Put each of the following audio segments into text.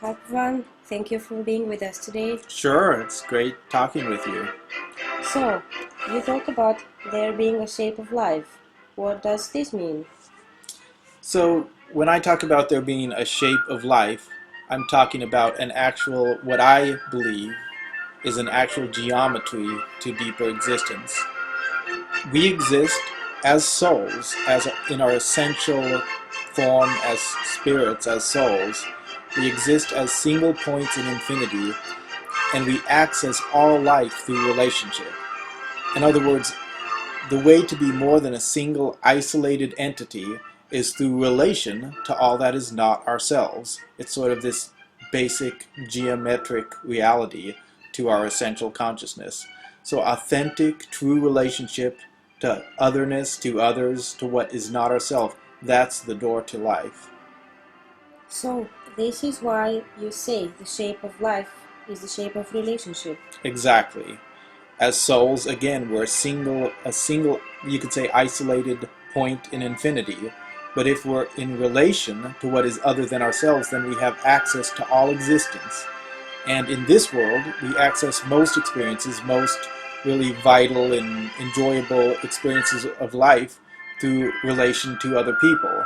Hi, Pavan. Thank you for being with us today. Sure, it's great talking with you. So, you talk about there being a shape of life. What does this mean? So, when I talk about there being a shape of life, I'm talking about an actual, what I believe is an actual geometry to deeper existence. We exist as souls, as in our essential form as spirits, as souls. We exist as single points in infinity, and we access all life through relationship. In other words, the way to be more than a single isolated entity is through relation to all that is not ourselves. It's sort of this basic geometric reality to our essential consciousness. So authentic, true relationship to otherness, to others, to what is not ourself, that's the door to life. So, this is why you say the shape of life is the shape of relationship. Exactly. As souls, again, we're a single, you could say, isolated point in infinity. But if we're in relation to what is other than ourselves, then we have access to all existence. And in this world, we access most experiences, most really vital and enjoyable experiences of life through relation to other people.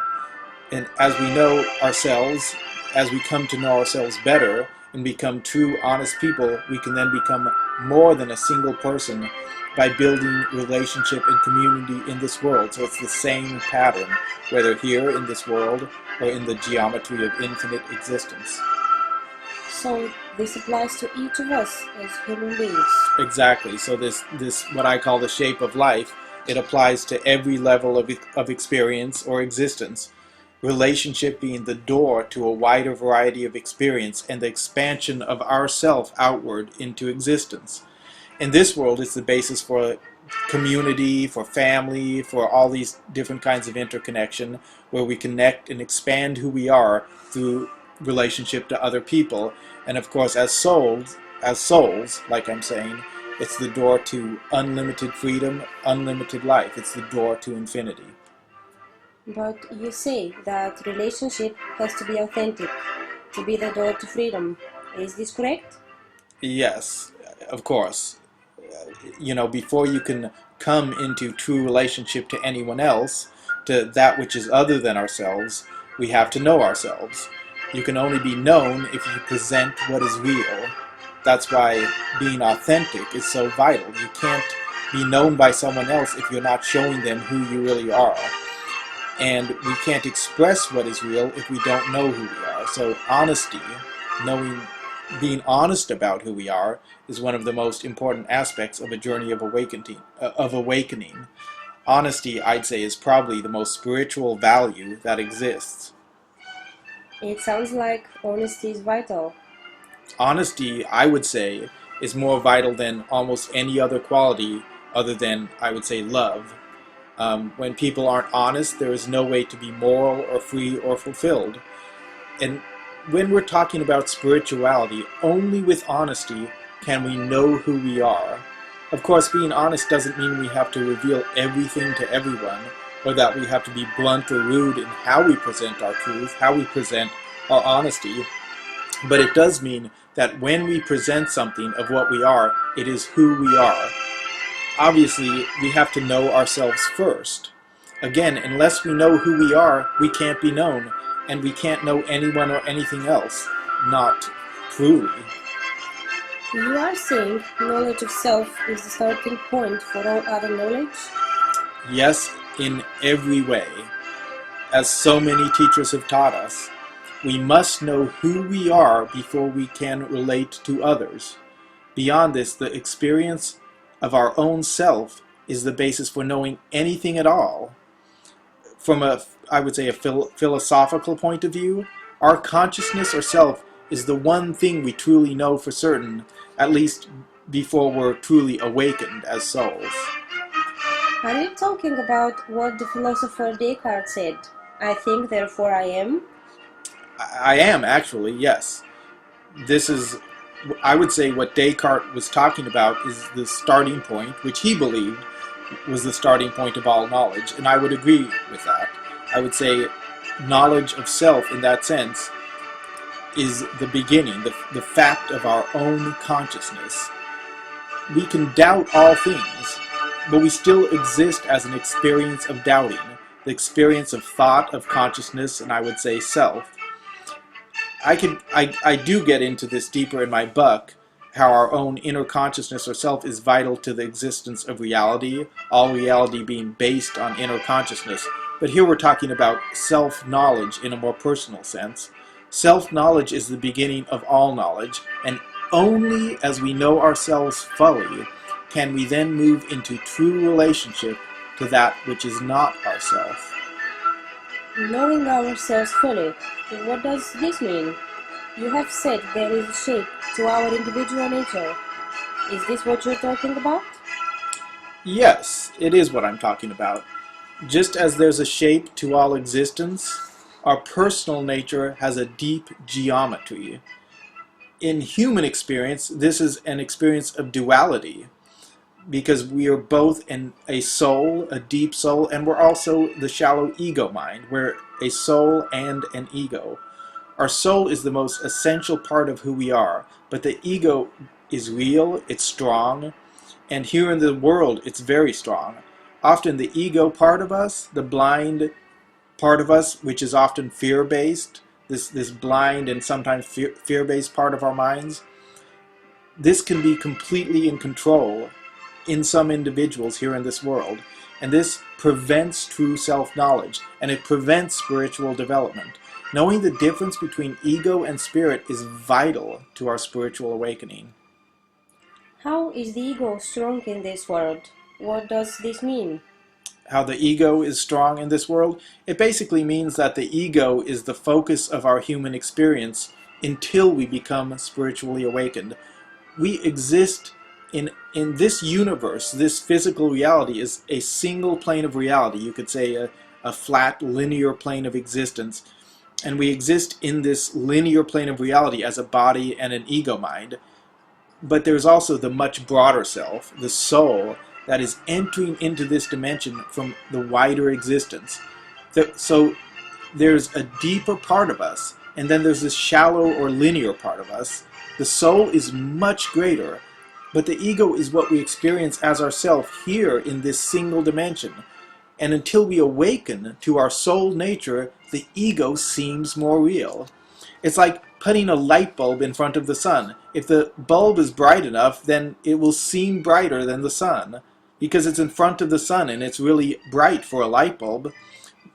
And as we know ourselves, as we come to know ourselves better and become true, honest people, we can then become more than a single person by building relationship and community in this world. So it's the same pattern, whether here in this world or in the geometry of infinite existence. So, this applies to each of us as human beings. Exactly. So this what I call the shape of life, it applies to every level of experience or existence. Relationship being the door to a wider variety of experience and the expansion of ourself outward into existence. In this world, it's the basis for community, for family, for all these different kinds of interconnection, where we connect and expand who we are through relationship to other people. And of course, as souls, like I'm saying, it's the door to unlimited freedom, unlimited life. It's the door to infinity. But you say that relationship has to be authentic, to be the door to freedom. Is this correct? Yes, of course. Before you can come into true relationship to anyone else, to that which is other than ourselves, we have to know ourselves. You can only be known if you present what is real. That's why being authentic is so vital. You can't be known by someone else if you're not showing them who you really are. And we can't express what is real if we don't know who we are. So honesty, knowing, being honest about who we are, is one of the most important aspects of a journey of awakening. Honesty, I'd say, is probably the most spiritual value that exists. It sounds like honesty is vital. Honesty, I would say, is more vital than almost any other quality other than, I would say, love. When people aren't honest, there is no way to be moral or free or fulfilled. And when we're talking about spirituality, only with honesty can we know who we are. Of course, being honest doesn't mean we have to reveal everything to everyone, or that we have to be blunt or rude in how we present our truth, how we present our honesty. But it does mean that when we present something of what we are, it is who we are. Obviously, we have to know ourselves first. Again, unless we know who we are, we can't be known, and we can't know anyone or anything else, not truly. You are saying knowledge of self is the starting point for all other knowledge? Yes, in every way. As so many teachers have taught us, we must know who we are before we can relate to others. Beyond this, the experience of our own self is the basis for knowing anything at all. From I would say, a philosophical point of view, our consciousness or self is the one thing we truly know for certain, at least before we're truly awakened as souls. Are you talking about what the philosopher Descartes said? I think, therefore I am? I am actually, yes. This is, I would say, what Descartes was talking about is the starting point, which he believed was the starting point of all knowledge, and I would agree with that. I would say knowledge of self in that sense is the beginning, the fact of our own consciousness. We can doubt all things, but we still exist as an experience of doubting, the experience of thought, of consciousness, and I would say self. I do get into this deeper in my book, how our own inner consciousness or self is vital to the existence of reality, all reality being based on inner consciousness. But here we're talking about self-knowledge in a more personal sense. Self-knowledge is the beginning of all knowledge, and only as we know ourselves fully can we then move into true relationship to that which is not ourself. Knowing ourselves fully, what does this mean? You have said there is a shape to our individual nature. Is this what you're talking about? Yes, it is what I'm talking about. Just as there's a shape to all existence, our personal nature has a deep geometry. In human experience, this is an experience of duality, because we are both a soul, a deep soul, and we're also the shallow ego mind. We're a soul and an ego. Our soul is the most essential part of who we are, but the ego is real, it's strong, and here in the world it's very strong. Often the ego part of us, the blind part of us, which is often fear-based, this blind and sometimes fear-based part of our minds, this can be completely in control in some individuals here in this world, and this prevents true self-knowledge, and it prevents spiritual development. Knowing the difference between ego and spirit is vital to our spiritual awakening. How is the ego strong in this world? What does this mean? How the ego is strong in this world? It basically means that the ego is the focus of our human experience until we become spiritually awakened. We exist in this universe. This physical reality is a single plane of reality. You could say a flat linear plane of existence. And we exist in this linear plane of reality as a body and an ego mind. But there's also the much broader self, the soul, that is entering into this dimension from the wider existence. So there's a deeper part of us, and then there's this shallow or linear part of us. The soul is much greater, but the ego is what we experience as ourself here in this single dimension. And until we awaken to our soul nature, the ego seems more real. It's like putting a light bulb in front of the sun. If the bulb is bright enough, then it will seem brighter than the sun, because it's in front of the sun and it's really bright for a light bulb.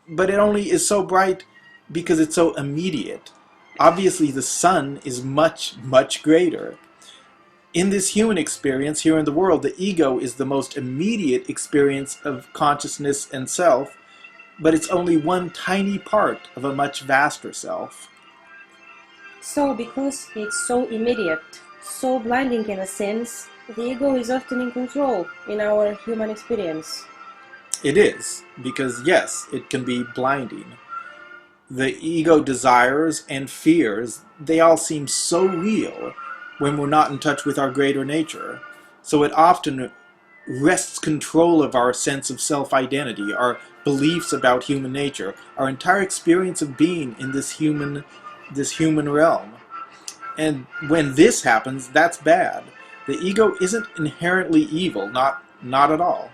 But it only is so bright because it's so immediate. Obviously, the sun is much, much greater. In this human experience here in the world, the ego is the most immediate experience of consciousness and self, but it's only one tiny part of a much vaster self. So, because it's so immediate, so blinding in a sense, the ego is often in control in our human experience. It is, because yes, it can be blinding. The ego desires and fears, they all seem so real when we're not in touch with our greater nature. So it often wrests control of our sense of self-identity, our beliefs about human nature, our entire experience of being in this human realm. And when this happens, that's bad. The ego isn't inherently evil, not at all.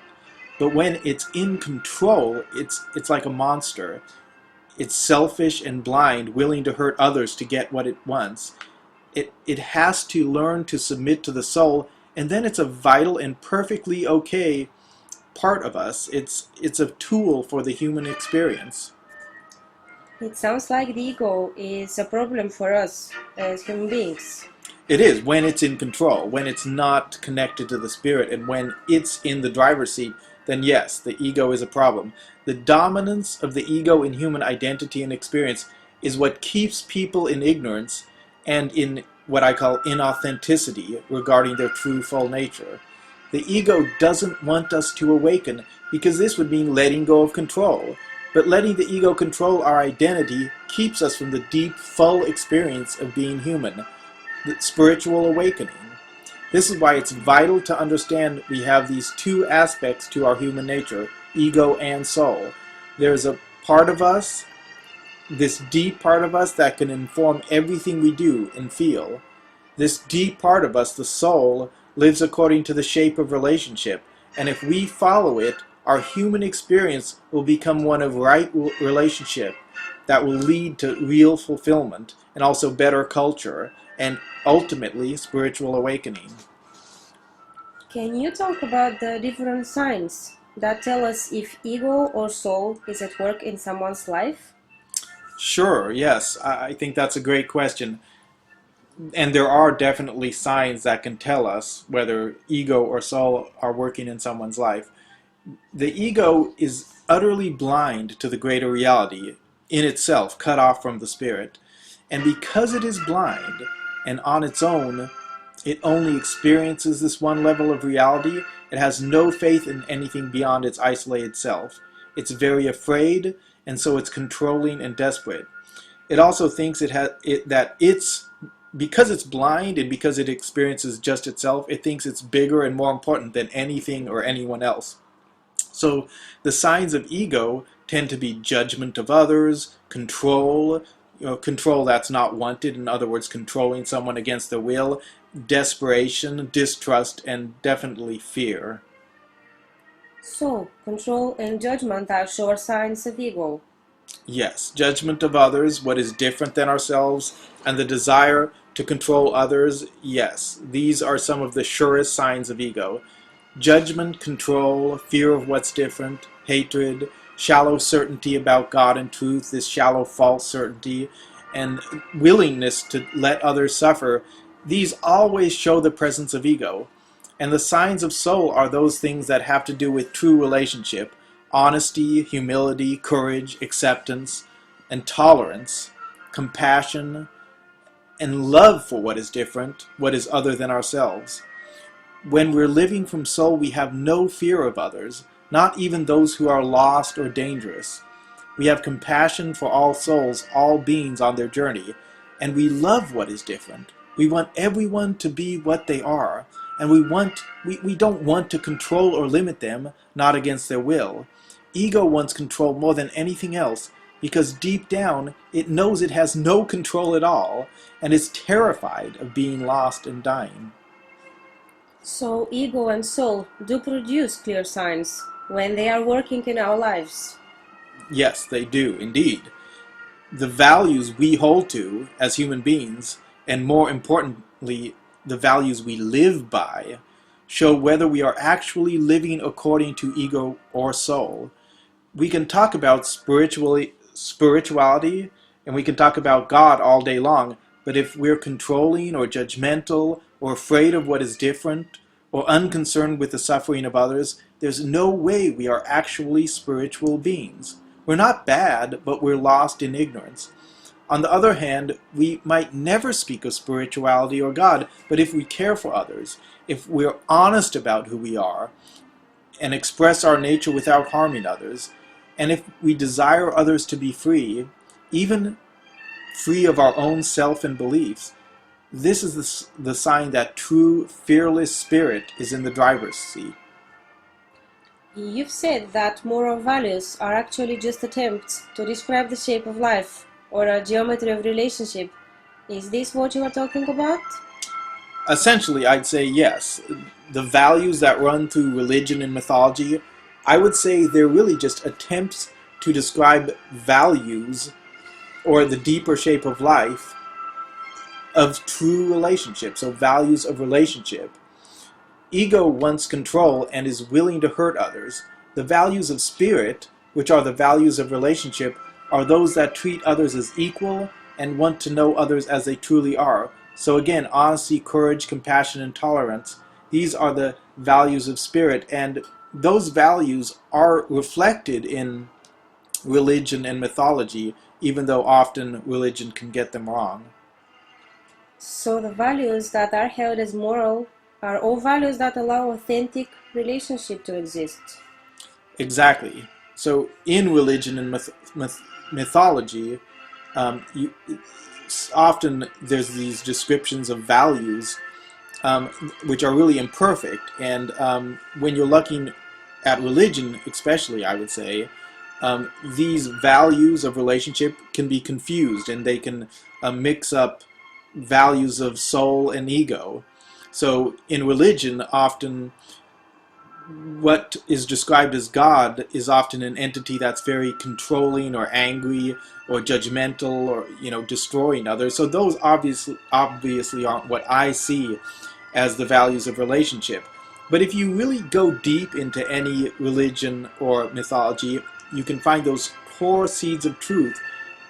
But when it's in control, it's like a monster. It's selfish and blind, willing to hurt others to get what it wants. It has to learn to submit to the soul, and then it's a vital and perfectly okay part of us. It's a tool for the human experience. It sounds like the ego is a problem for us as human beings. It is, when it's in control, when it's not connected to the spirit, and when it's in the driver's seat, then yes, the ego is a problem. The dominance of the ego in human identity and experience is what keeps people in ignorance and in what I call inauthenticity regarding their true full nature. The ego doesn't want us to awaken because this would mean letting go of control. But letting the ego control our identity keeps us from the deep, full experience of being human, the spiritual awakening. This is why it's vital to understand we have these two aspects to our human nature, ego and soul. There's a part of us this deep part of us that can inform everything we do and feel. This deep part of us, the soul, lives according to the shape of relationship, and if we follow it, our human experience will become one of right relationship that will lead to real fulfillment and also better culture and ultimately spiritual awakening. Can you talk about the different signs that tell us if ego or soul is at work in someone's life? Sure, yes, I think that's a great question. And there are definitely signs that can tell us whether ego or soul are working in someone's life. The ego is utterly blind to the greater reality in itself, cut off from the spirit. And because it is blind and on its own, it only experiences this one level of reality, it has no faith in anything beyond its isolated self. It's very afraid, and so it's controlling and desperate. It also thinks that it's because it's blind and because it experiences just itself, it thinks it's bigger and more important than anything or anyone else. So the signs of ego tend to be judgment of others, control, control that's not wanted, in other words, controlling someone against their will, desperation, distrust, and definitely fear. So, control and judgment are sure signs of ego. Yes, judgment of others, what is different than ourselves, and the desire to control others, yes, these are some of the surest signs of ego. Judgment, control, fear of what's different, hatred, shallow certainty about God and truth, this shallow false certainty, and willingness to let others suffer, these always show the presence of ego. And the signs of soul are those things that have to do with true relationship, honesty, humility, courage, acceptance, and tolerance, compassion, and love for what is different, what is other than ourselves. When we're living from soul, we have no fear of others, not even those who are lost or dangerous. We have compassion for all souls, all beings on their journey, and we love what is different. We want everyone to be what they are, and we don't want to control or limit them, not against their will. Ego wants control more than anything else, because deep down it knows it has no control at all, and is terrified of being lost and dying. So, ego and soul do produce clear signs when they are working in our lives. Yes, they do, indeed. The values we hold to as human beings, and more importantly, the values we live by, show whether we are actually living according to ego or soul. We can talk about spirituality, and we can talk about God all day long, but if we're controlling or judgmental or afraid of what is different or unconcerned with the suffering of others, there's no way we are actually spiritual beings. We're not bad, but we're lost in ignorance. On the other hand, we might never speak of spirituality or God, but if we care for others, if we're honest about who we are, and express our nature without harming others, and if we desire others to be free, even free of our own self and beliefs, this is the sign that true, fearless spirit is in the driver's seat. You've said that moral values are actually just attempts to describe the shape of life or a geometry of relationship. Is this what you are talking about? Essentially, I'd say yes. The values that run through religion and mythology, I would say they're really just attempts to describe values or the deeper shape of life of true relationship, so values of relationship. Ego wants control and is willing to hurt others. The values of spirit, which are the values of relationship, are those that treat others as equal and want to know others as they truly are. So again, honesty, courage, compassion, and tolerance, these are the values of spirit, and those values are reflected in religion and mythology, even though often religion can get them wrong. So the values that are held as moral are all values that allow authentic relationship to exist. Exactly. So in religion and mythology, you, often there's these descriptions of values which are really imperfect. And when you're looking at religion, especially, I would say, these values of relationship can be confused, and they can mix up values of soul and ego. So in religion, often what is described as God is often an entity that's very controlling or angry or judgmental or destroying others. So those obviously aren't what I see as the values of relationship. But if you really go deep into any religion or mythology, you can find those core seeds of truth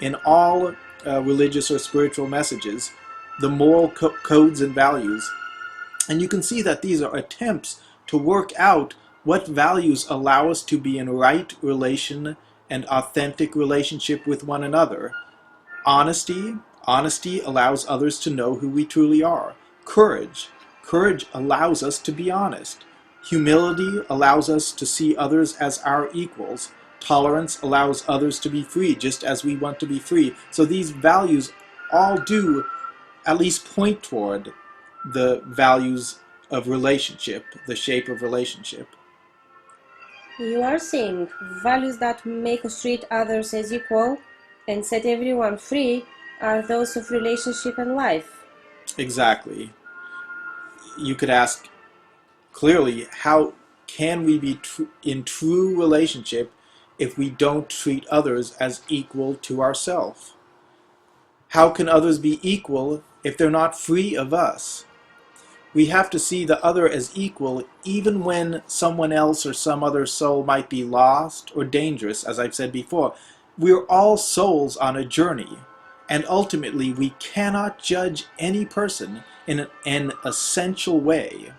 in all religious or spiritual messages, the moral codes and values. And you can see that these are attempts to work out what values allow us to be in right relation and authentic relationship with one another. Honesty allows others to know who we truly are. Courage allows us to be honest. Humility allows us to see others as our equals. Tolerance allows others to be free, just as we want to be free. So these values all do at least point toward the values of relationship, the shape of relationship. You are saying values that make us treat others as equal and set everyone free are those of relationship and life. Exactly. You could ask clearly, how can we be in true relationship if we don't treat others as equal to ourselves? How can others be equal if they're not free of us? We have to see the other as equal even when someone else or some other soul might be lost or dangerous, as I've said before. We're all souls on a journey, and ultimately we cannot judge any person in an essential way.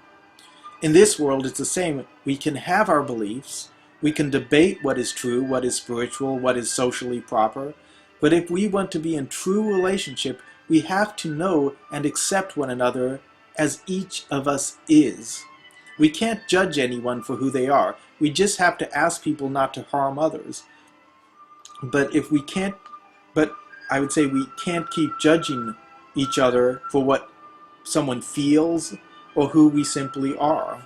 In this world, it's the same. We can have our beliefs, we can debate what is true, what is spiritual, what is socially proper, but if we want to be in true relationship, we have to know and accept one another as each of us is. We can't judge anyone for who they are. We just have to ask people not to harm others. But if we can't, but I would say we can't keep judging each other for what someone feels or who we simply are.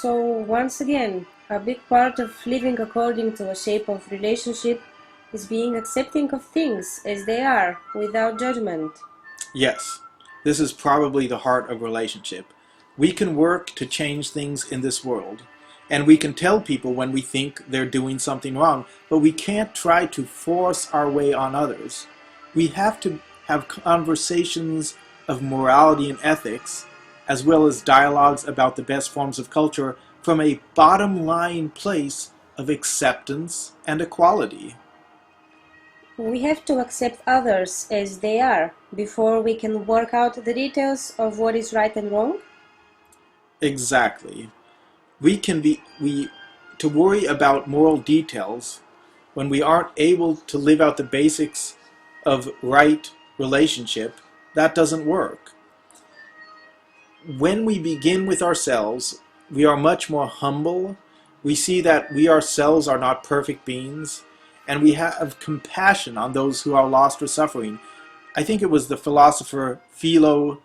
So, once again, a big part of living according to a shape of relationship is being accepting of things as they are without judgment. Yes, this is probably the heart of relationship. We can work to change things in this world, and we can tell people when we think they're doing something wrong, but we can't try to force our way on others. We have to have conversations of morality and ethics, as well as dialogues about the best forms of culture from a bottom line place of acceptance and equality. We have to accept others as they are before we can work out the details of what is right and wrong. Exactly. We to worry about moral details when we aren't able to live out the basics of right relationship, that doesn't work. When we begin with ourselves, we are much more humble. We see that we ourselves are not perfect beings, and we have compassion on those who are lost or suffering. I think it was the philosopher Philo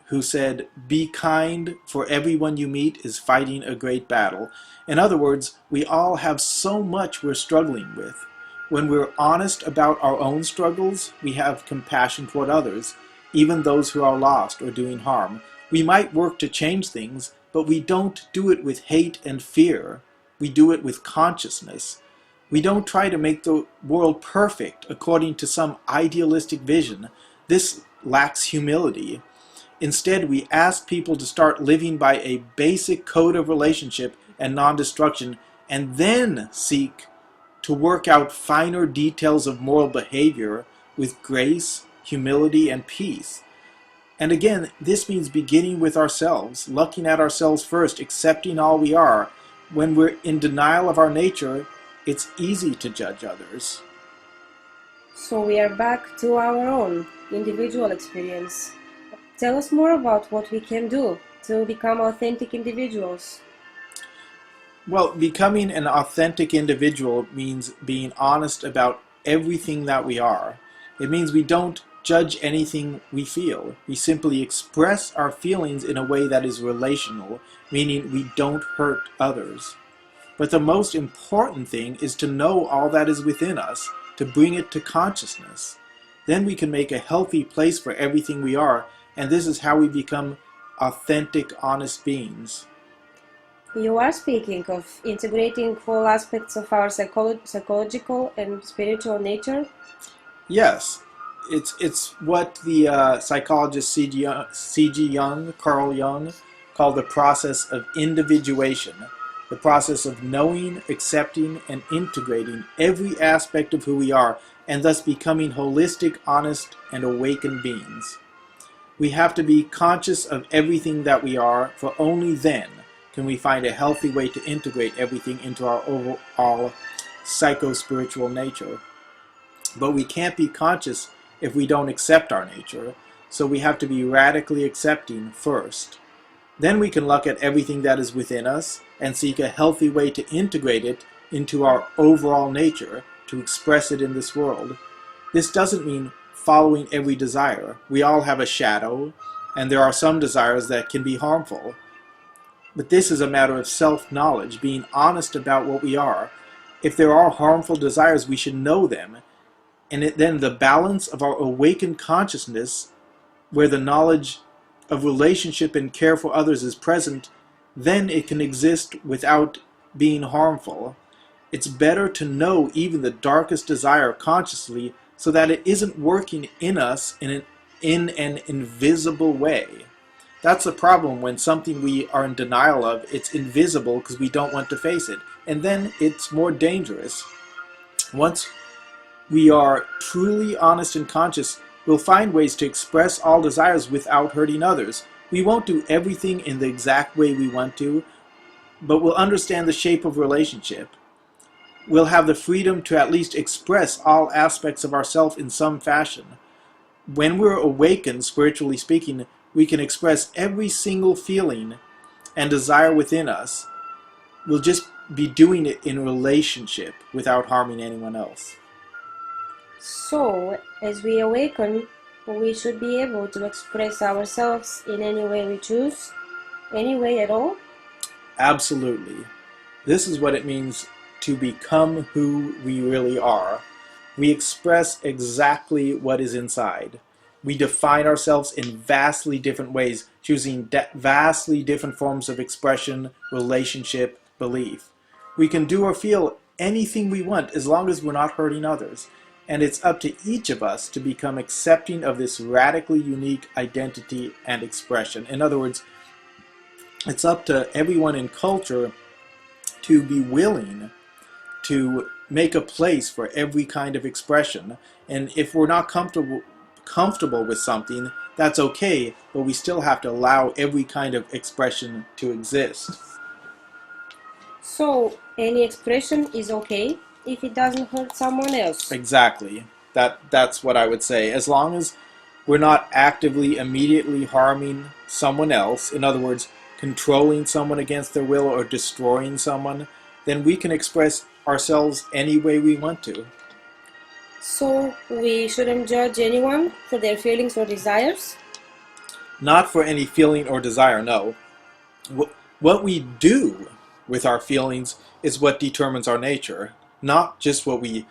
who said, "Be kind, for everyone you meet is fighting a great battle." In other words, we all have so much we're struggling with. When we're honest about our own struggles, we have compassion toward others, even those who are lost or doing harm. We might work to change things, but we don't do it with hate and fear. We do it with consciousness. We don't try to make the world perfect according to some idealistic vision. This lacks humility. Instead, we ask people to start living by a basic code of relationship and non-destruction, and then seek to work out finer details of moral behavior with grace, humility, and peace. And again, this means beginning with ourselves, looking at ourselves first, accepting all we are. When we're in denial of our nature, it's easy to judge others. So we are back to our own individual experience. Tell us more about what we can do to become authentic individuals. Well, becoming an authentic individual means being honest about everything that we are. It means we don't judge anything we feel. We simply express our feelings in a way that is relational, meaning we don't hurt others. But the most important thing is to know all that is within us, to bring it to consciousness. Then we can make a healthy place for everything we are, and this is how we become authentic, honest beings. You are speaking of integrating all aspects of our psychological and spiritual nature? Yes, it's what the psychologist C.G. Jung, Carl Jung, called the process of individuation, the process of knowing, accepting, and integrating every aspect of who we are, and thus becoming holistic, honest, and awakened beings. We have to be conscious of everything that we are, for only then can we find a healthy way to integrate everything into our overall psycho-spiritual nature. But we can't be conscious if we don't accept our nature, so we have to be radically accepting first. Then we can look at everything that is within us and seek a healthy way to integrate it into our overall nature, to express it in this world. This doesn't mean following every desire. We all have a shadow, and there are some desires that can be harmful. But this is a matter of self-knowledge, being honest about what we are. If there are harmful desires, we should know them, and then the balance of our awakened consciousness, where the knowledge of relationship and care for others is present, then it can exist without being harmful. It's better to know even the darkest desire consciously so that it isn't working in us in an invisible way. That's the problem when something we are in denial of, it's invisible because we don't want to face it. And then it's more dangerous. Once we are truly honest and conscious, we'll find ways to express all desires without hurting others. We won't do everything in the exact way we want to, but we'll understand the shape of relationship. We'll have the freedom to at least express all aspects of ourselves in some fashion. When we're awakened, spiritually speaking, we can express every single feeling and desire within us. We'll just be doing it in relationship without harming anyone else. So, as we awaken, we should be able to express ourselves in any way we choose, any way at all? Absolutely. This is what it means to become who we really are. We express exactly what is inside. We define ourselves in vastly different ways, choosing vastly different forms of expression, relationship, belief. We can do or feel anything we want as long as we're not hurting others. And it's up to each of us to become accepting of this radically unique identity and expression. In other words, it's up to everyone in culture to be willing to make a place for every kind of expression. And if we're not comfortable with something, that's okay, but we still have to allow every kind of expression to exist. So, any expression is okay if it doesn't hurt someone else? Exactly. That's what I would say. As long as we're not actively, immediately harming someone else, in other words, controlling someone against their will or destroying someone, then we can express ourselves any way we want to. So, we shouldn't judge anyone for their feelings or desires? Not for any feeling or desire, no. What we do with our feelings is what determines our nature, not just what we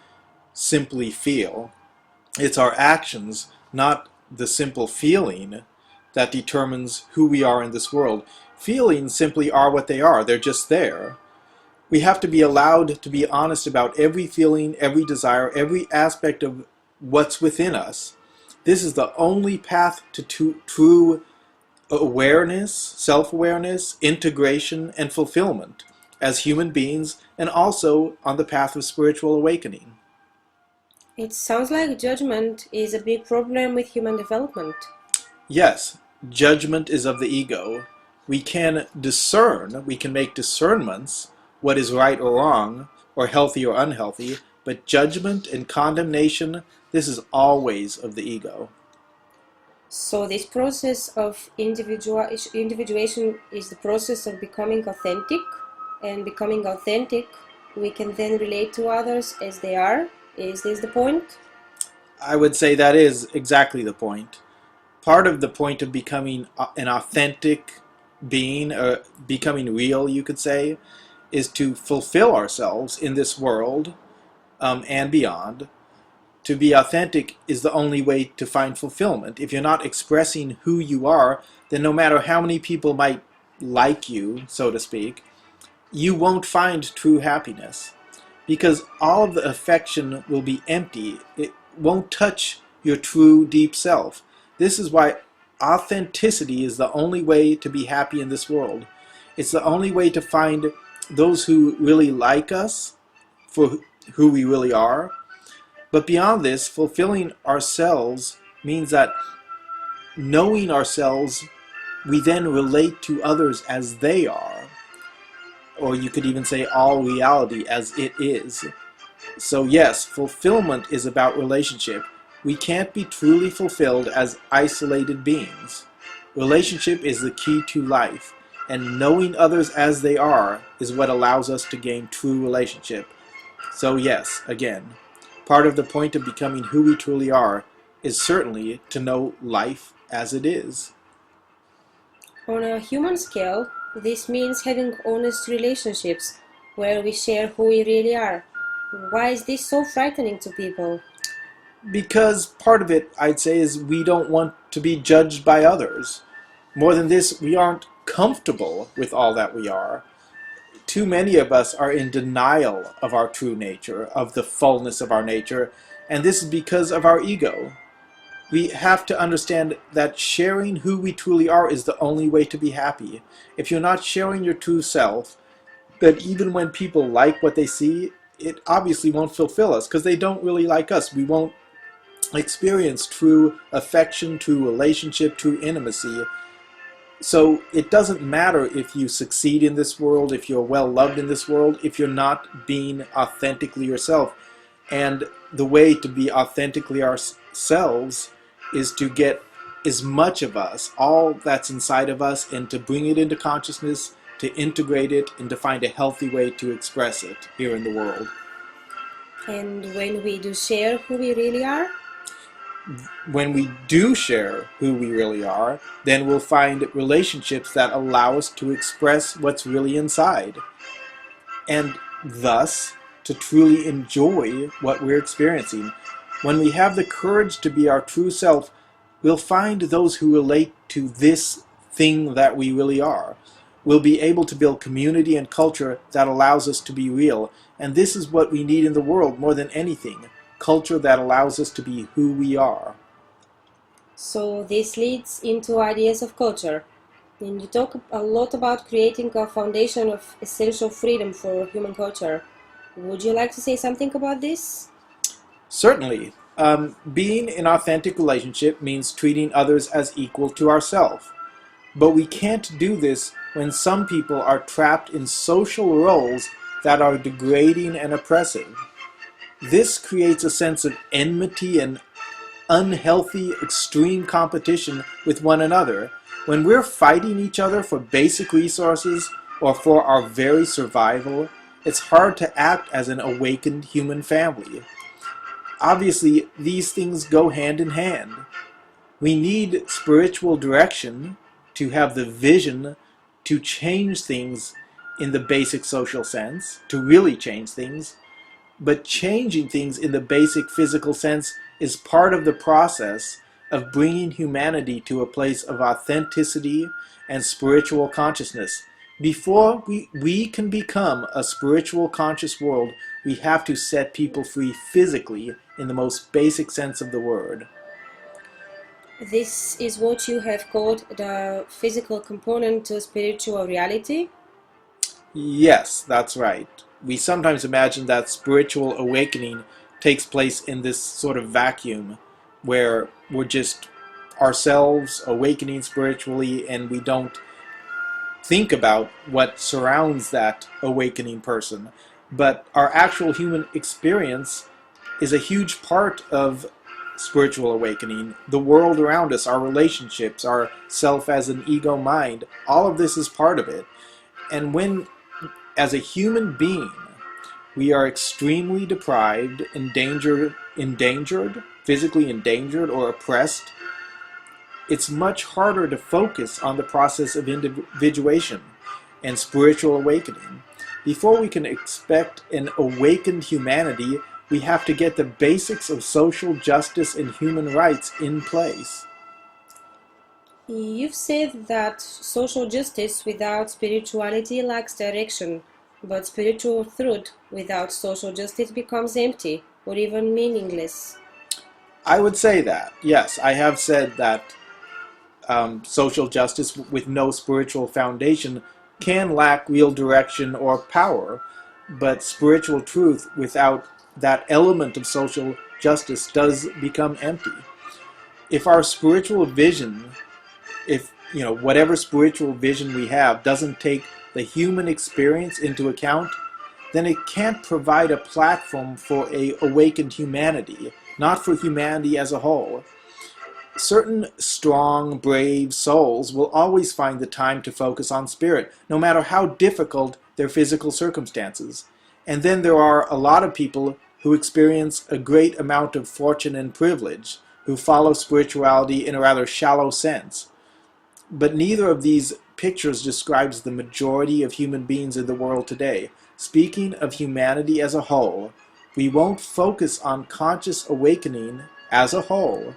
simply feel. It's our actions, not the simple feeling, that determines who we are in this world. Feelings simply are what they are. They're just there. We have to be allowed to be honest about every feeling, every desire, every aspect of what's within us. This is the only path to true awareness, self-awareness, integration, and fulfillment as human beings, and also on the path of spiritual awakening. It sounds like judgment is a big problem with human development. Yes, judgment is of the ego. We can discern, we can make discernments, what is right or wrong, or healthy or unhealthy, but judgment and condemnation, this is always of the ego. So this process of individuation is the process of becoming authentic, and becoming authentic, we can then relate to others as they are. Is this the point? I would say that is exactly the point. Part of the point of becoming an authentic being, or becoming real, you could say, is to fulfill ourselves in this world and beyond. To be authentic is the only way to find fulfillment. If you're not expressing who you are, then no matter how many people might like you, so to speak, you won't find true happiness. Because all of the affection will be empty. It won't touch your true deep self. This is why authenticity is the only way to be happy in this world. It's the only way to find those who really like us for who we really are. But beyond this, fulfilling ourselves means that knowing ourselves, we then relate to others as they are. Or you could even say all reality as it is. So yes, fulfillment is about relationship. We can't be truly fulfilled as isolated beings. Relationship is the key to life, and knowing others as they are is what allows us to gain true relationship. So yes, again, part of the point of becoming who we truly are is certainly to know life as it is. On a human scale, this means having honest relationships where we share who we really are. Why is this so frightening to people? Because part of it, I'd say, is we don't want to be judged by others. More than this, we aren't comfortable with all that we are. Too many of us are in denial of our true nature, of the fullness of our nature, and this is because of our ego. We have to understand that sharing who we truly are is the only way to be happy. If you're not sharing your true self, then even when people like what they see, it obviously won't fulfill us because they don't really like us. We won't experience true affection, true relationship, true intimacy. So it doesn't matter if you succeed in this world, if you're well loved in this world, if you're not being authentically yourself. And the way to be authentically ourselves is to get as much of us, all that's inside of us, and to bring it into consciousness, to integrate it, and to find a healthy way to express it here in the world. And when we do share who we really are? When we do share who we really are, then we'll find relationships that allow us to express what's really inside, and thus to truly enjoy what we're experiencing. When we have the courage to be our true self, we'll find those who relate to this thing that we really are. We'll be able to build community and culture that allows us to be real, and this is what we need in the world more than anything. Culture that allows us to be who we are. So this leads into ideas of culture. And you talk a lot about creating a foundation of essential freedom for human culture. Would you like to say something about this? Certainly. Being in authentic relationship means treating others as equal to ourselves. But we can't do this when some people are trapped in social roles that are degrading and oppressive. This creates a sense of enmity and unhealthy, extreme competition with one another. When we're fighting each other for basic resources or for our very survival, it's hard to act as an awakened human family. Obviously, these things go hand in hand. We need spiritual direction to have the vision to change things in the basic social sense, to really change things. But changing things in the basic physical sense is part of the process of bringing humanity to a place of authenticity and spiritual consciousness. Before we can become a spiritual conscious world, we have to set people free physically in the most basic sense of the word. This is what you have called the physical component to spiritual reality? Yes, that's right. We sometimes imagine that spiritual awakening takes place in this sort of vacuum where we're just ourselves awakening spiritually and we don't think about what surrounds that awakening person. But our actual human experience is a huge part of spiritual awakening. The world around us, our relationships, our self as an ego mind, all of this is part of it. And when, as a human being, we are extremely deprived, endangered, physically endangered or oppressed, it's much harder to focus on the process of individuation and spiritual awakening. Before we can expect an awakened humanity, we have to get the basics of social justice and human rights in place. You've said that social justice without spirituality lacks direction, but spiritual truth without social justice becomes empty or even meaningless. I would say that, yes, I have said that social justice with no spiritual foundation can lack real direction or power, but spiritual truth without that element of social justice does become empty. If our spiritual vision, if whatever spiritual vision we have doesn't take the human experience into account, then it can't provide a platform for a awakened humanity, not for humanity as a whole. Certain strong, brave souls will always find the time to focus on spirit, no matter how difficult their physical circumstances. And then there are a lot of people who experience a great amount of fortune and privilege, who follow spirituality in a rather shallow sense. But neither of these pictures describes the majority of human beings in the world today. Speaking of humanity as a whole, we won't focus on conscious awakening as a whole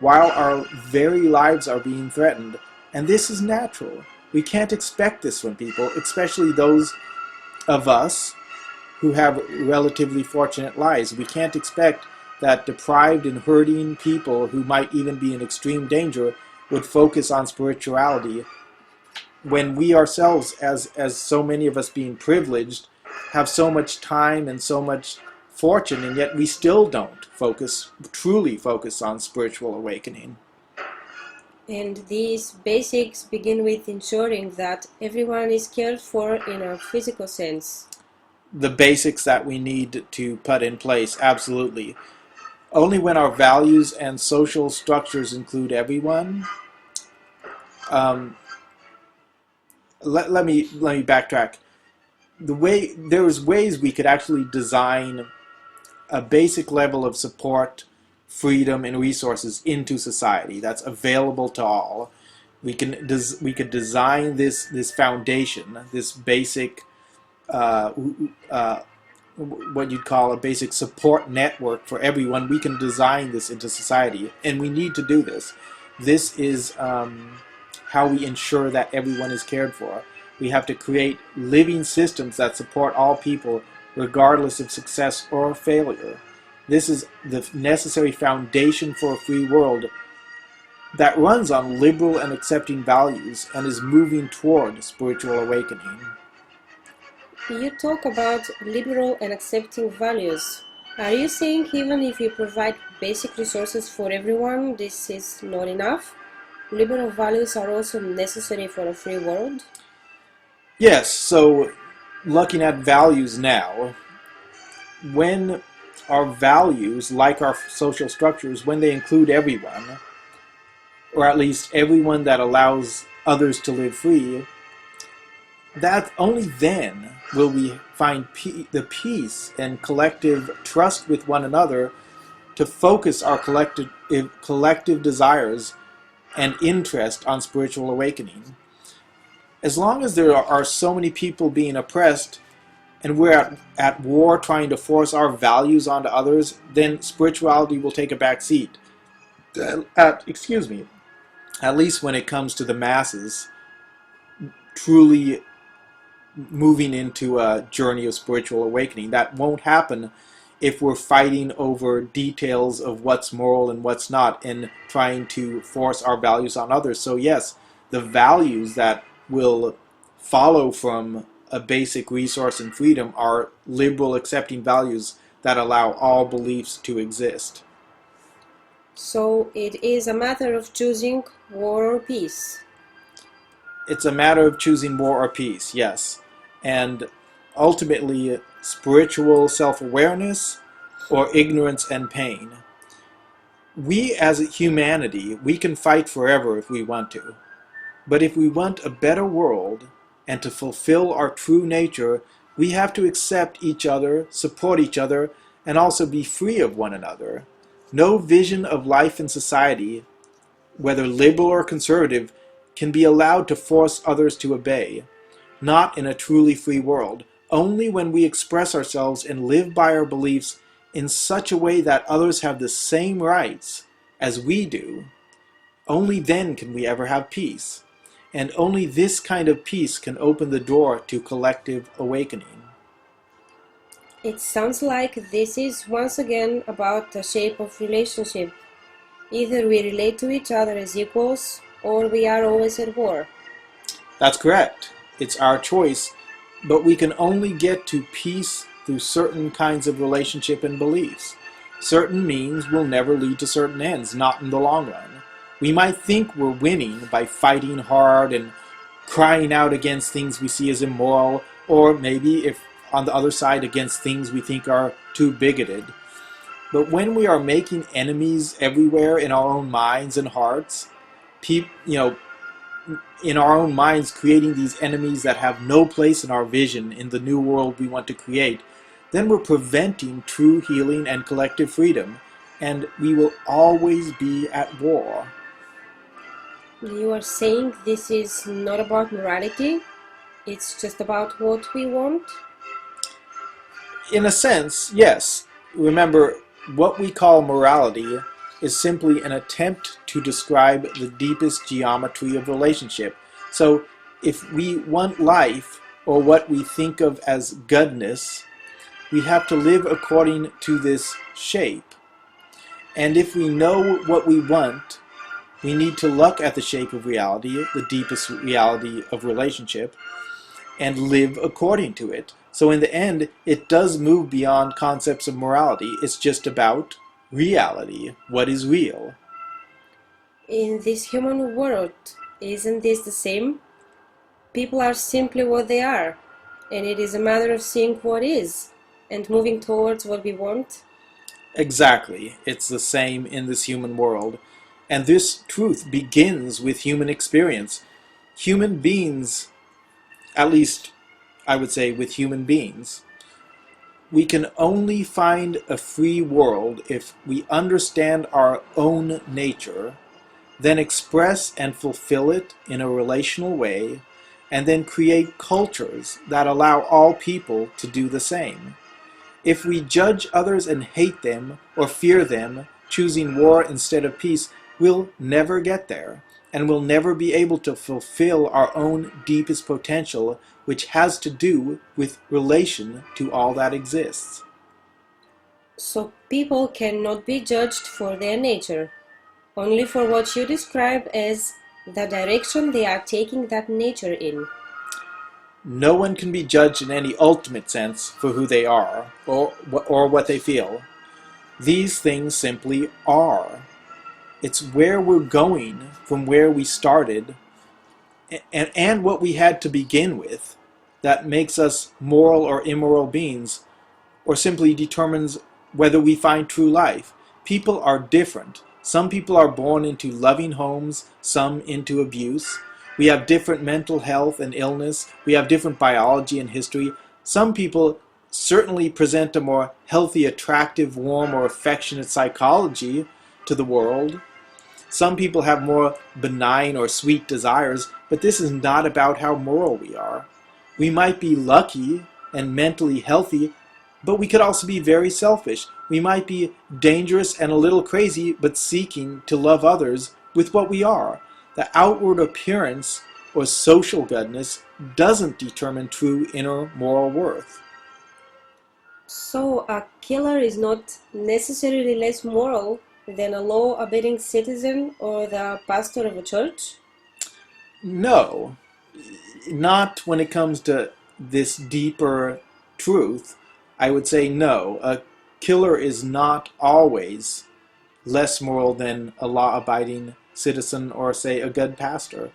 while our very lives are being threatened. And this is natural. We can't expect this from people, especially those of us who have relatively fortunate lives. We can't expect that deprived and hurting people who might even be in extreme danger would focus on spirituality when we ourselves, as so many of us being privileged, have so much time and so much fortune, and yet we still don't truly focus on spiritual awakening. And these basics begin with ensuring that everyone is cared for in a physical sense. The basics that we need to put in place, absolutely. Only when our values and social structures include everyone. Let me backtrack. There's ways we could actually design a basic level of support, freedom, and resources into society that's available to all. We could design this foundation, this basic, what you'd call a basic support network for everyone. We can design this into society, and we need to do this. This is how we ensure that everyone is cared for. We have to create living systems that support all people regardless of success or failure. This is the necessary foundation for a free world that runs on liberal and accepting values and is moving toward spiritual awakening. You talk about liberal and accepting values. Are you saying even if you provide basic resources for everyone, this is not enough? Liberal values are also necessary for a free world? Yes, so looking at values now, when our values, like our social structures, when they include everyone, or at least everyone that allows others to live free, that only then will we find the peace and collective trust with one another to focus our collective desires and interest on spiritual awakening. As long as there are so many people being oppressed and we're at war trying to force our values onto others, then spirituality will take a back seat. Excuse me. At least when it comes to the masses, truly moving into a journey of spiritual awakening. That won't happen if we're fighting over details of what's moral and what's not and trying to force our values on others. So yes, the values that will follow from a basic resource and freedom are liberal accepting values that allow all beliefs to exist. So it is a matter of choosing war or peace. It's a matter of choosing war or peace, yes. And ultimately, spiritual self-awareness or ignorance and pain. We as humanity, we can fight forever if we want to. But if we want a better world and to fulfill our true nature, we have to accept each other, support each other, and also be free of one another. No vision of life and society, whether liberal or conservative, can be allowed to force others to obey. Not in a truly free world. Only when we express ourselves and live by our beliefs in such a way that others have the same rights as we do, only then can we ever have peace. And only this kind of peace can open the door to collective awakening. It sounds like this is once again about the shape of relationship. Either we relate to each other as equals, or we are always at war. That's correct. It's our choice, but we can only get to peace through certain kinds of relationship and beliefs. Certain means will never lead to certain ends, not in the long run. We might think we're winning by fighting hard and crying out against things we see as immoral, or maybe, if on the other side, against things we think are too bigoted. But when we are making enemies everywhere in our own minds and hearts, in our own minds creating these enemies that have no place in our vision in the new world we want to create, then we're preventing true healing and collective freedom, and we will always be at war. You are saying this is not about morality, it's just about what we want? In a sense, yes. Remember, what we call morality is simply an attempt to describe the deepest geometry of relationship. So, if we want life, or what we think of as goodness, we have to live according to this shape. And if we know what we want, we need to look at the shape of reality, the deepest reality of relationship, and live according to it. So in the end, it does move beyond concepts of morality. It's just about reality, what is real. In this human world, isn't this the same? People are simply what they are, and it is a matter of seeing what is, and moving towards what we want. Exactly. It's the same in this human world. And this truth begins with human experience. Human beings, at least I would say with human beings, we can only find a free world if we understand our own nature, then express and fulfill it in a relational way, and then create cultures that allow all people to do the same. If we judge others and hate them or fear them, choosing war instead of peace, we'll never get there, and we'll never be able to fulfill our own deepest potential, which has to do with relation to all that exists. So people cannot be judged for their nature, only for what you describe as the direction they are taking that nature in. No one can be judged in any ultimate sense for who they are or what they feel. These things simply are. It's where we're going from where we started and what we had to begin with that makes us moral or immoral beings, or simply determines whether we find true life. People are different. Some people are born into loving homes, some into abuse. We have different mental health and illness. We have different biology and history. Some people certainly present a more healthy, attractive, warm, or affectionate psychology to the world. Some people have more benign or sweet desires, but this is not about how moral we are. We might be lucky and mentally healthy, but we could also be very selfish. We might be dangerous and a little crazy, but seeking to love others with what we are. The outward appearance or social goodness doesn't determine true inner moral worth. So a killer is not necessarily less moral than a law-abiding citizen or the pastor of a church? No, not when it comes to this deeper truth. I would say no. A killer is not always less moral than a law-abiding citizen or, say, a good pastor.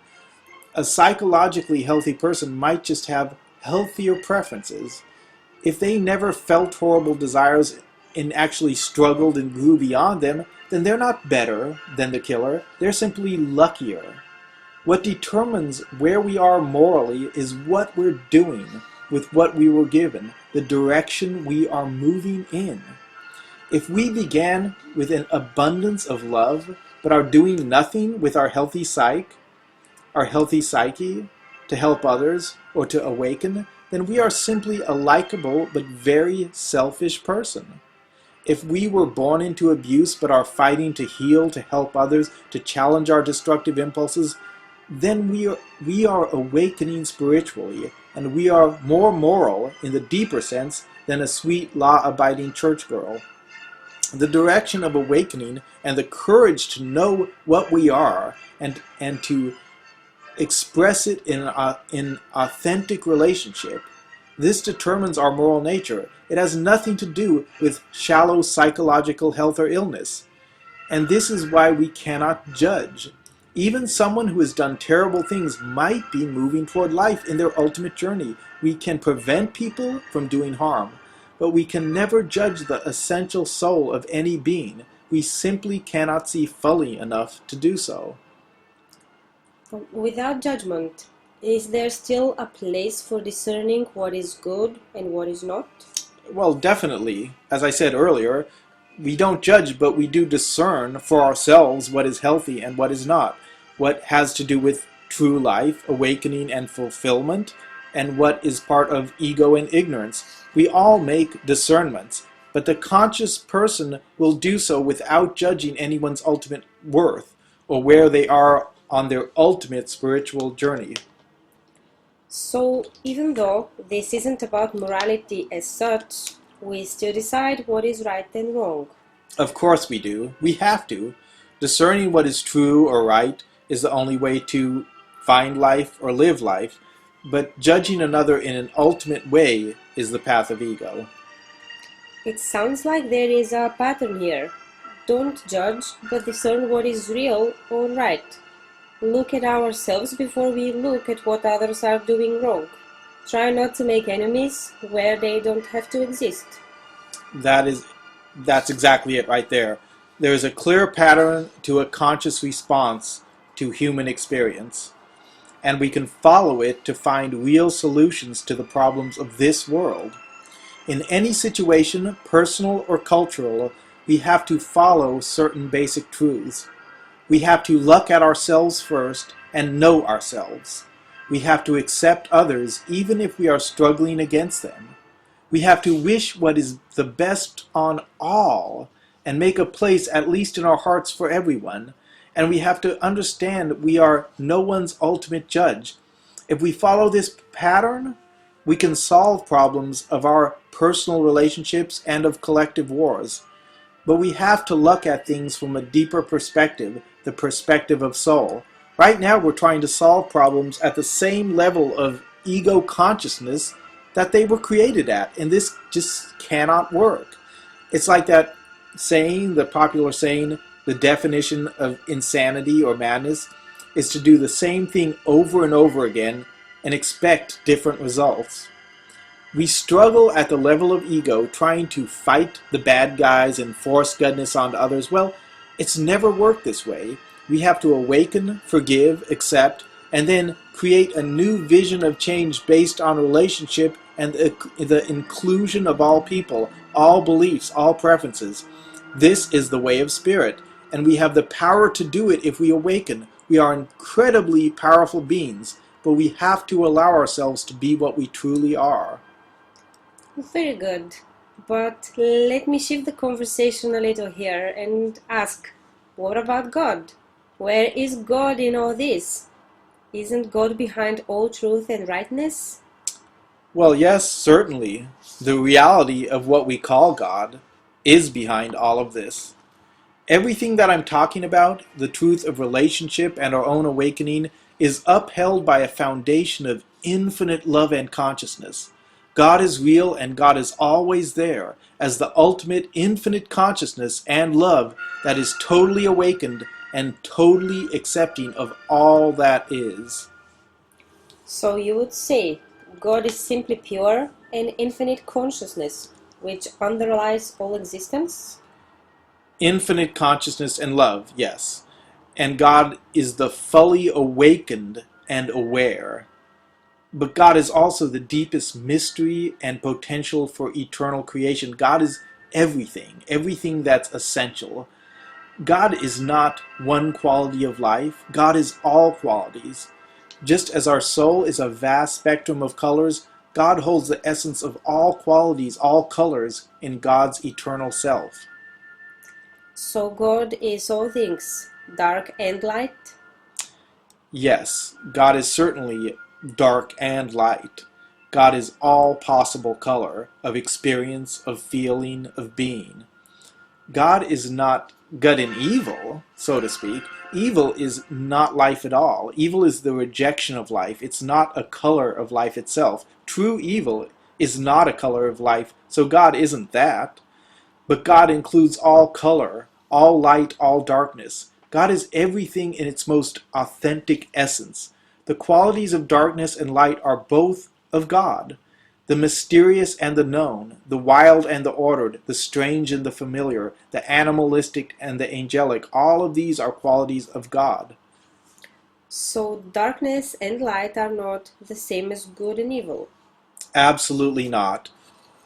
A psychologically healthy person might just have healthier preferences. If they never felt horrible desires and actually struggled and grew beyond them, then they're not better than the killer. They're simply luckier. What determines where we are morally is what we're doing with what we were given, the direction we are moving in. If we began with an abundance of love, but are doing nothing with our healthy psyche to help others or to awaken, then we are simply a likable but very selfish person. If we were born into abuse but are fighting to heal, to help others, to challenge our destructive impulses, then we are awakening spiritually, and we are more moral in the deeper sense than a sweet, law-abiding church girl. The direction of awakening and the courage to know what we are and to express it in authentic relationship. This determines our moral nature. It has nothing to do with shallow psychological health or illness. And this is why we cannot judge. Even someone who has done terrible things might be moving toward life in their ultimate journey. We can prevent people from doing harm, but we can never judge the essential soul of any being. We simply cannot see fully enough to do so. Without judgment, is there still a place for discerning what is good and what is not? Well, definitely. As I said earlier, we don't judge, but we do discern for ourselves what is healthy and what is not, what has to do with true life, awakening and fulfillment, and what is part of ego and ignorance. We all make discernments, but the conscious person will do so without judging anyone's ultimate worth or where they are on their ultimate spiritual journey. So, even though this isn't about morality as such, we still decide what is right and wrong. Of course we do. We have to. Discerning what is true or right is the only way to find life or live life, but judging another in an ultimate way is the path of ego. It sounds like there is a pattern here. Don't judge, but discern what is real or right. Look at ourselves before we look at what others are doing wrong. Try not to make enemies where they don't have to exist. That's exactly it right there. There is a clear pattern to a conscious response to human experience, and we can follow it to find real solutions to the problems of this world. In any situation, personal or cultural, we have to follow certain basic truths. We have to look at ourselves first and know ourselves. We have to accept others even if we are struggling against them. We have to wish what is the best on all and make a place at least in our hearts for everyone. And we have to understand we are no one's ultimate judge. If we follow this pattern, we can solve problems of our personal relationships and of collective wars. But we have to look at things from a deeper perspective, the perspective of soul. Right now we're trying to solve problems at the same level of ego consciousness that they were created at, and this just cannot work. It's like that saying, the popular saying, the definition of insanity or madness is to do the same thing over and over again and expect different results. We struggle at the level of ego trying to fight the bad guys and force goodness onto others. Well, it's never worked this way. We have to awaken, forgive, accept, and then create a new vision of change based on relationship and the inclusion of all people, all beliefs, all preferences. This is the way of spirit, and we have the power to do it if we awaken. We are incredibly powerful beings, but we have to allow ourselves to be what we truly are. Very good. But let me shift the conversation a little here and ask, what about God? Where is God in all this? Isn't God behind all truth and rightness? Well, yes, certainly. The reality of what we call God is behind all of this. Everything that I'm talking about, the truth of relationship and our own awakening, is upheld by a foundation of infinite love and consciousness. God is real and God is always there as the ultimate infinite consciousness and love that is totally awakened and totally accepting of all that is. So you would say God is simply pure and infinite consciousness, which underlies all existence? Infinite consciousness and love, yes. And God is the fully awakened and aware. But God is also the deepest mystery and potential for eternal creation. God is everything that's essential. God is not one quality of life. God is all qualities. Just as our soul is a vast spectrum of colors, God holds the essence of all qualities, all colors in God's eternal self. So God is all things, dark and light. Yes, God is certainly dark and light. God is all possible color of experience, of feeling, of being. God is not good and evil, so to speak. Evil is not life at all. Evil is the rejection of life. It's not a color of life itself. True evil is not a color of life, so God isn't that. But God includes all color, all light, all darkness. God is everything in its most authentic essence. The qualities of darkness and light are both of God. The mysterious and the known, the wild and the ordered, the strange and the familiar, the animalistic and the angelic, all of these are qualities of God. So darkness and light are not the same as good and evil. Absolutely not.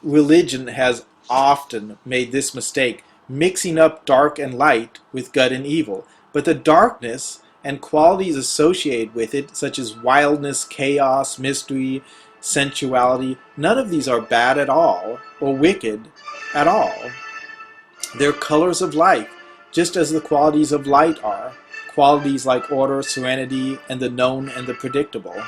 Religion has often made this mistake, mixing up dark and light with good and evil. But the darkness and qualities associated with it, such as wildness, chaos, mystery, sensuality, none of these are bad at all or wicked at all. They're colors of life, just as the qualities of light are, qualities like order, serenity, and the known and the predictable.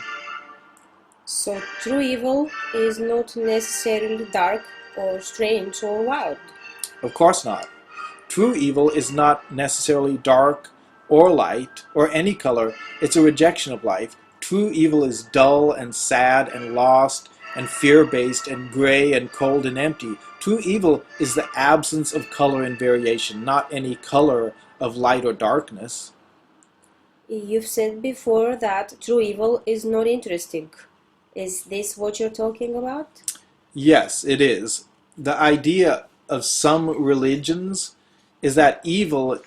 So true evil is not necessarily dark or strange or wild. Of course not. True evil is not necessarily dark or light or any color. It's a rejection of life. True evil is dull and sad and lost and fear-based and gray and cold and empty. True evil is the absence of color and variation, not any color of light or darkness. You've said before that true evil is not interesting. Is this what you're talking about? Yes, it is. The idea of some religions is that evil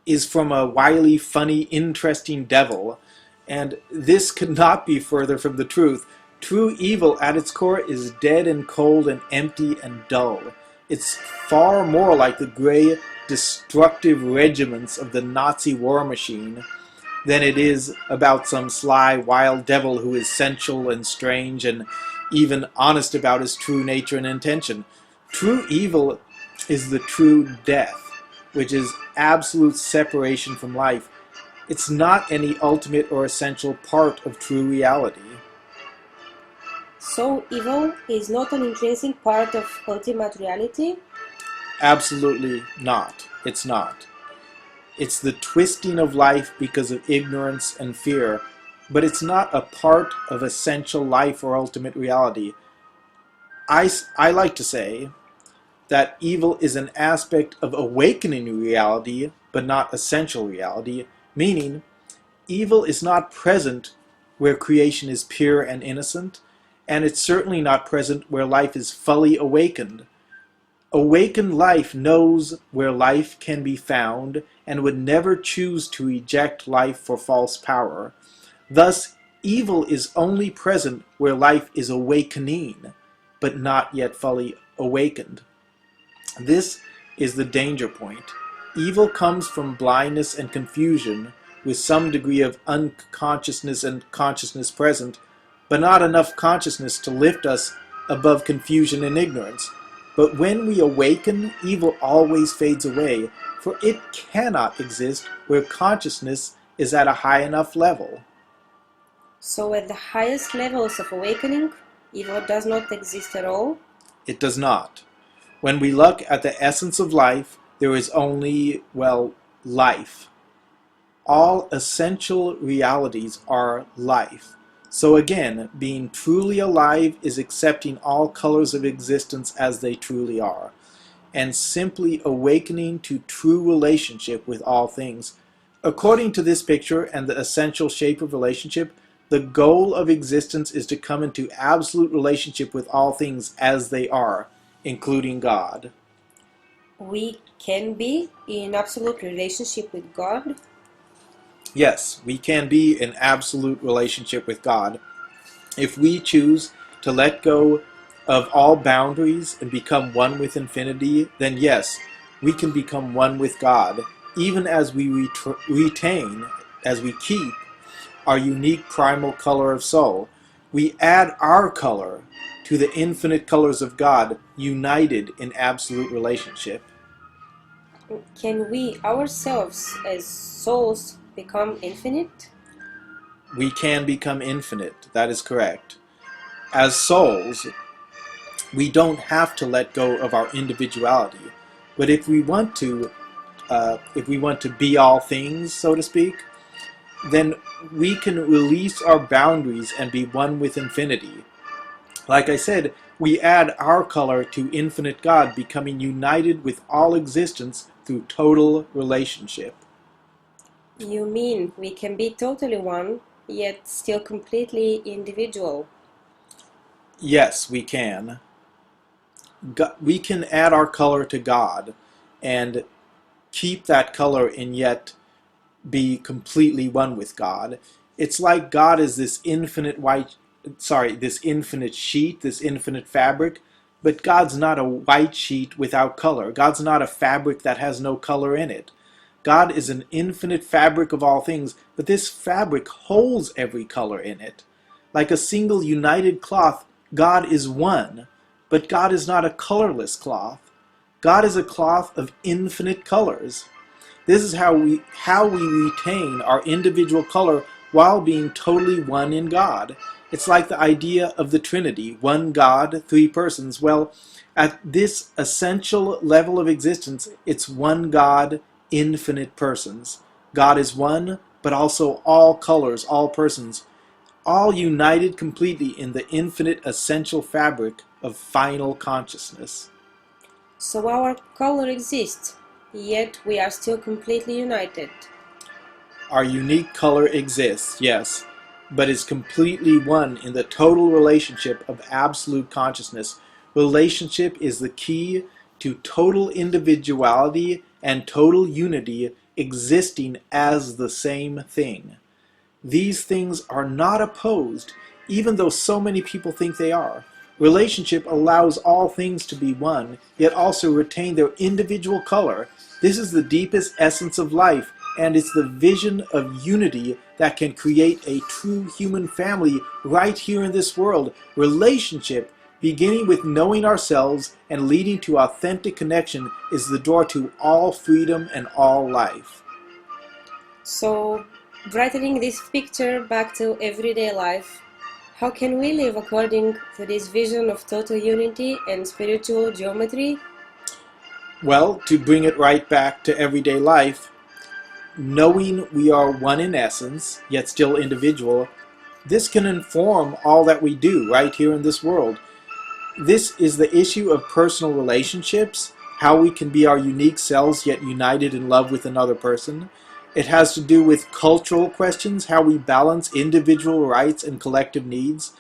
is from a wily, funny, interesting devil, and this could not be further from the truth. True evil at its core is dead and cold and empty and dull. It's far more like the gray, destructive regiments of the Nazi war machine than it is about some sly, wild devil who is sensual and strange and even honest about his true nature and intention. True evil is the true death, which is absolute separation from life. It's not any ultimate or essential part of true reality. So evil is not an intrinsic part of ultimate reality? Absolutely not. It's not. It's the twisting of life because of ignorance and fear, but it's not a part of essential life or ultimate reality. I like to say that evil is an aspect of awakening reality, but not essential reality, meaning evil is not present where creation is pure and innocent, and it's certainly not present where life is fully awakened. Awakened life knows where life can be found and would never choose to reject life for false power. Thus, evil is only present where life is awakening, but not yet fully awakened. This is the danger point. Evil comes from blindness and confusion, with some degree of unconsciousness and consciousness present, but not enough consciousness to lift us above confusion and ignorance. But when we awaken, evil always fades away, for it cannot exist where consciousness is at a high enough level. So at the highest levels of awakening, evil does not exist at all? It does not. When we look at the essence of life, there is only, well, life. All essential realities are life. So again, being truly alive is accepting all colors of existence as they truly are, and simply awakening to true relationship with all things. According to this picture and the essential shape of relationship, the goal of existence is to come into absolute relationship with all things as they are, including God. We can be in absolute relationship with God? Yes, we can be in absolute relationship with God if we choose to let go of all boundaries and become one with infinity. Then yes, we can become one with God, even as we retain, as we keep our unique primal color of soul. We add our color to the infinite colors of God, united in absolute relationship. Can we ourselves as souls become infinite? We can become infinite, that is correct. As souls, we don't have to let go of our individuality. But if we want to be all things, so to speak, then we can release our boundaries and be one with infinity. Like I said, we add our color to infinite God, becoming united with all existence through total relationship. You mean we can be totally one, yet still completely individual? Yes, we can. We can add our color to God and keep that color and yet be completely one with God. It's like God is this this infinite sheet, this infinite fabric, but God's not a white sheet without color. God's not a fabric that has no color in it. God is an infinite fabric of all things, but this fabric holds every color in it. Like a single united cloth, God is one, but God is not a colorless cloth. God is a cloth of infinite colors. This is how we retain our individual color while being totally one in God. It's like the idea of the Trinity, one God, three persons. Well, at this essential level of existence, it's one God, infinite persons. God is one, but also all colors, all persons, all united completely in the infinite essential fabric of final consciousness. So our color exists, yet we are still completely united. Our unique color exists, yes, but is completely one in the total relationship of absolute consciousness. Relationship is the key to total individuality and total unity existing as the same thing. These things are not opposed, even though so many people think they are. Relationship allows all things to be one, yet also retain their individual color. This is the deepest essence of life, and it's the vision of unity that can create a true human family right here in this world. Relationship, beginning with knowing ourselves and leading to authentic connection, is the door to all freedom and all life. So, brightening this picture back to everyday life, how can we live according to this vision of total unity and spiritual geometry? Well, to bring it right back to everyday life, knowing we are one in essence, yet still individual, this can inform all that we do right here in this world. This is the issue of personal relationships, how we can be our unique selves yet united in love with another person. It has to do with cultural questions, how we balance individual rights and collective needs.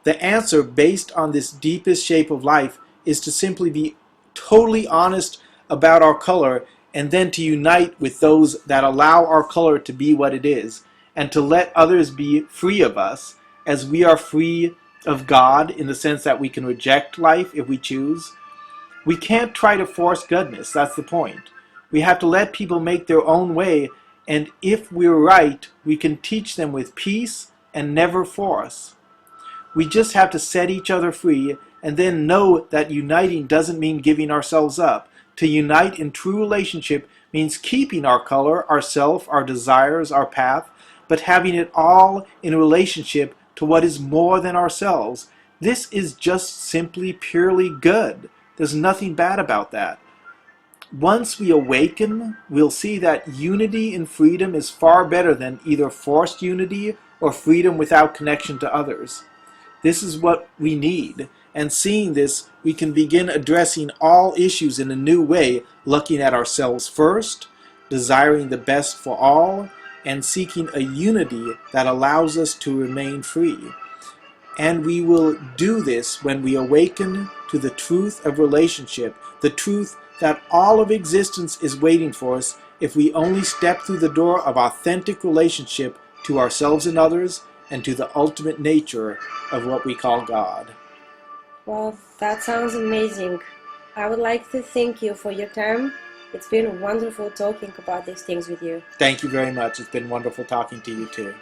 The answer, based on this deepest shape of life, is to simply be totally honest about our color and then to unite with those that allow our color to be what it is and to let others be free of us as we are free of God in the sense that we can reject life if we choose. We can't try to force goodness, that's the point. We have to let people make their own way, and if we're right, we can teach them with peace and never force. We just have to set each other free and then know that uniting doesn't mean giving ourselves up. To unite in true relationship means keeping our color, our self, our desires, our path, but having it all in relationship to what is more than ourselves. This is just simply purely good. There's nothing bad about that. Once we awaken, we'll see that unity in freedom is far better than either forced unity or freedom without connection to others. This is what we need. And seeing this, we can begin addressing all issues in a new way, looking at ourselves first, desiring the best for all, and seeking a unity that allows us to remain free. And we will do this when we awaken to the truth of relationship, the truth that all of existence is waiting for us if we only step through the door of authentic relationship to ourselves and others, and to the ultimate nature of what we call God. Well, that sounds amazing. I would like to thank you for your time. It's been wonderful talking about these things with you. Thank you very much. It's been wonderful talking to you too.